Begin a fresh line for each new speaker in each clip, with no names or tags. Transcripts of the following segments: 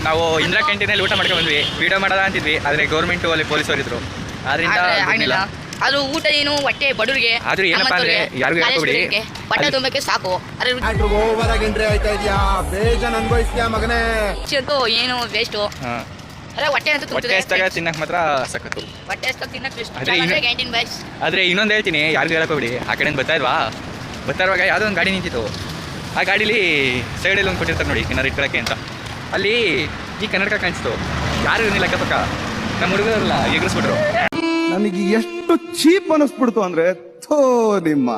ನಾವು ಇಂದಿರಾ ಕ್ಯಾಂಟೀನಲ್ಲಿ ಊಟ ಮಾಡ್ಕೊಂಡು ಬಂದ್ವಿ, ವಿಡಿಯೋ ಮಾಡೋದ ಅಂತಿದ್ವಿ. ಆದರೆ ಗೌರ್ಮೆಂಟ್ ಅಲ್ಲಿ ಪೊಲೀಸರು ಇದ್ರು, ಆದ್ರಿಂದ
ಆಗಲಿಲ್ಲ. ಅದು ಊಟ ಏನು ಹೊಟ್ಟೆ ಬಡವರಿಗೆ,
ಆದ್ರೂ ಏನಪ್ಪಾ ಅಂದ್ರೆ ಯಾರಿಗೂ ಹೇಳ್ಕೊಬಿಡಿ,
ಬಟ್ಟೆ ತುಂಬಕ್ಕೆ ಸಾಕು.
ಬೇಜಾನ್ ಅನ್ಭವಿಸ್ತೀಯ ಮಗನೇ.
ಏನು ವೇಸ್ಟ್. ಹೊಟ್ಟೆ ಅಂತ
ಹೊಟ್ಟೆ ಹಸ್ತಾಗ ತಿನ್ನಕ್ ಮಾತ್ರ ಸಖತ್ತು.
ಹೊಟ್ಟೆ ಹಸ್ತಾಗ ತಿನ್ನಕ್ ಕ್ಯಾಂಟೀನ್ ಬಾಯ್ಸ್.
ಆದ್ರೆ ಇನ್ನೊಂದು ಹೇಳ್ತೀನಿ, ಯಾರಿಗೂ ಹೇಳ್ಕೊಬಿಡಿ. ಆ ಕಡೆಯಿಂದ ಬರ್ತಾ ಇರುವಾಗ ಯಾವುದೋ ಒಂದು ಗಾಡಿ ನಿಂತಿತ್ತು. ಆ ಗಾಡೀಲಿ ಸೈಡಲ್ಲಿ ಒಂದು ಕೊಟ್ಟಿರ್ತಾರೆ ನೋಡಿ, ಏನಾರು ಇಟ್ಕೊಳ್ಳೋಕ್ಕೆ ಅಂತ. ಅಲ್ಲಿ ಈ ಕನ್ನಡಕ ಕಾಣಿಸ್ತು. ಯಾರು ಇರಲಿಲ್ಲ ಅಕ್ಕಪಕ್ಕ. ನಮ್ಮ ಹುಡುಗರಲ್ಲ ಎಗರಿಸ್ಬಿಟ್ರು.
ನನಗೆ ಎಷ್ಟು ಚೀಪ್ ಅನಿಸ್ಬಿಡ್ತು ಅಂದ್ರೆ ಥೋ ನಿಮ್ಮ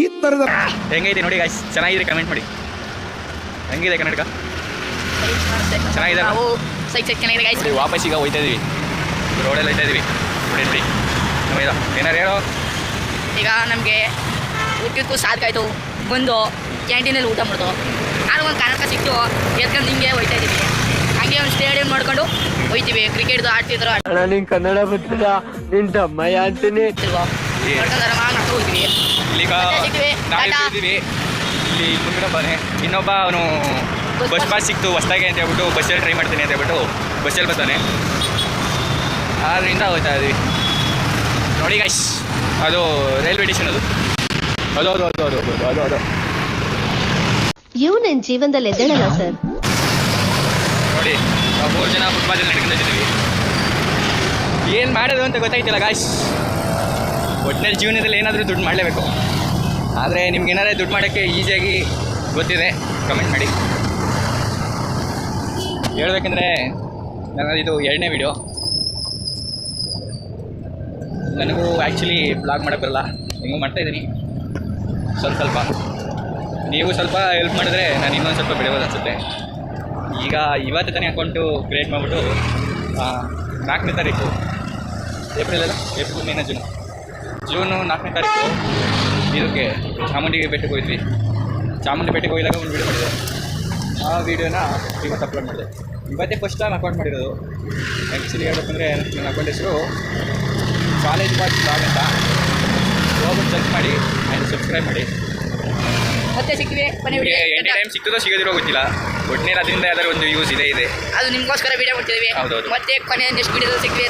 ಈ ತರದ.
ಹೆಂಗೈತೆ ನೋಡಿ ಗಾಯ್ಸ್, ಚೆನ್ನಾಗಿದೆ ಕಮೆಂಟ್ ಮಾಡಿ. ಹೆಂಗಿದೆ ಕನ್ನಡಕ? ಚೆನ್ನಾಗಿದೆ. ವಾಪಸ್ ಈಗ ಹೋಯ್ತಾ ಇದೀವಿ, ರೋಡಲ್ಲಿ ಹೋಯ್ತಾ ಇದೀವಿ. ನೋಡಿ ಏನಾರು ಹೇಳೋ.
ಈಗ ನಮಗೆ ಊಟಕ್ಕೂ ಸಾಕಾಯ್ತು, ಬಂದು ಕ್ಯಾಂಟೀನಲ್ಲಿ ಊಟ ಮಾಡ್ದು. ನಾನು ಒಂದು ಕನ್ನಡಕ ಸಿಕ್ತು, ಎದ್ಕೊಂಡು ಹಿಂಗೆ ಹೋಯ್ತಾ ಇದ್ದೀವಿ. ಹಂಗೆ ಒಂದು ಸ್ಟೇಡಿಯಂ ನೋಡ್ಕೊಂಡು ಹೋಯ್ತೀವಿ. ಕ್ರಿಕೆಟ್ದು ಆಡ್ತಿದ್ರು.
ನಿನ್ ಕನ್ನಡ ಬರ್ತಿಲ್ಲ, ನಿನ್ ತಮ್ಮಯ್ಯ ಅಂತೀನಿ.
ಹೋಗ್ತೀವಿ.
ಇಲ್ಲಿ ಮುಂದ್ಗಡೆ ಬಾನೆ ಇನ್ನೊಬ್ಬ ಅವನು ಬಸ್ ಪಾಸ್ ಸಿಕ್ತು ಹೊಸ್ದಾಗೆ ಅಂತ ಹೇಳ್ಬಿಟ್ಟು ಬಸ್ಸಲ್ಲಿ ಟ್ರೈ ಮಾಡ್ತೀನಿ ಅಂತ ಹೇಳ್ಬಿಟ್ಟು ಬಸ್ಸಲ್ಲಿ ಬರ್ತಾನೆ. ಆದ್ರಿಂದ ಹೋಗ್ತಾ ಇದ್ವಿ ನೋಡಿ ಗೈಸ್. ಅದು ರೈಲ್ವೆ ಸ್ಟೇಷನ್. ಅದು ಅದು ಅದು ಅದು ಅದು ಅದು ಅದು
ಇವು ನನ್ನ ಜೀವನದಲ್ಲಿ ಎದ್ದೇಳಲ್ಲ ಸರ್.
ನೋಡಿ ನಾವು 3 ಜನ ಫುಟ್ಪಾತಲ್ಲಿ ನಡ್ಕೊಂಡು ಇದ್ದೀವಿ. ಏನು ಮಾಡೋದು ಅಂತ ಗೊತ್ತಾಯ್ತಿಲ್ಲ ಗಾಯ್ಸ್. ಒಟ್ಟಿನಲ್ಲಿ ಜೀವನದಲ್ಲಿ ಏನಾದರೂ ದುಡ್ಡು ಮಾಡಲೇಬೇಕು. ಆದರೆ ನಿಮ್ಗೆ ಏನಾದರೂ ದುಡ್ಡು ಮಾಡೋಕ್ಕೆ ಈಸಿಯಾಗಿ ಗೊತ್ತಿದೆ, ಕಮೆಂಟ್ ಮಾಡಿ. ಹೇಳ್ಬೇಕಂದ್ರೆ ನನ್ನದು 2ನೇ ವಿಡಿಯೋ. ನನಗೂ ಆ್ಯಕ್ಚುಲಿ ಬ್ಲಾಗ್ ಮಾಡೋಕ್ಕೆ ಬರಲ್ಲ, ಹಿಂಗೂ ಮಾಡ್ತಾಯಿದ್ದೀನಿ ಸ್ವಲ್ಪ. ನೀವು ಸ್ವಲ್ಪ ಹೆಲ್ಪ್ ಮಾಡಿದ್ರೆ ನಾನು ಇನ್ನೊಂದು ಸ್ವಲ್ಪ ಬೆಳೆಯೋದು ಅನಿಸುತ್ತೆ. ಈಗ ಇವತ್ತು ತಾನೇ ಅಕೌಂಟು ಕ್ರಿಯೇಟ್ ಮಾಡಿಬಿಟ್ಟು 4ನೇ ತಾರೀಕು ಏಪ್ರಿಲ್, ಮೇನ ಜೂನು 4ನೇ ತಾರೀಕು ಇದಕ್ಕೆ ಚಾಮುಂಡಿ ಬೆಟ್ಟಕ್ಕೆ ಹೋಗಿದ್ವಿ. ಚಾಮುಂಡಿ ಬೆಟ್ಟಕ್ಕೆ ಹೋಗಿದಾಗ ಒಂದು ವೀಡಿಯೋ ಮಾಡಿದೆ. ಆ ವೀಡಿಯೋನ ಇವತ್ತು ಅಪ್ಲೋಡ್ ಮಾಡಿದೆ. ಇವತ್ತೇ ಫಸ್ಟ್ ಟೈಮ್ ಅಕೌಂಟ್ ಮಾಡಿರೋದು. ಆ್ಯಕ್ಚುಲಿ ಹೇಳ್ಬೇಕಂದ್ರೆ ನನ್ನ ಅಕೌಂಟ್ ಹೆಸರು ಕಾಲೇಜ್ ಬಾಯ್ಸ್ ಬ್ಲಾಗ್ ಅಂತ. ಹೋಗ್ಬಿಟ್ಟು ಸರ್ಚ್ ಮಾಡಿ ಆ್ಯಂಡ್ ಸಬ್ಸ್ಕ್ರೈಬ್ ಮಾಡಿ.
ಮತ್ತೆ ಸಿಕ್ಕಿವೆ
ಎನಿ ಟೈಮ್ ಸಿಕ್ತದೋ ಸಿಗೋದಿರೋ ಗೊತ್ತಿಲ್ಲ. ಒಟ್ಟಿನಲ್ಲಿ ಅದರಿಂದ ಯಾವ್ದಾದ್ರು ಒಂದು ಯೂಸ್ ಇದೆ.
ಅದು ನಿಮಗೋಸ್ಕರ ವಿಡಿಯೋ ಮಾಡ್ತಿದ್ದೀವಿ.
ಹೌದೌದು.
ಮತ್ತೆ ಕೊನೆ ನೆಕ್ಸ್ಟ್ ವಿಡಿಯೋದಲ್ಲಿ ಸಿಕ್ಕಿವೆ.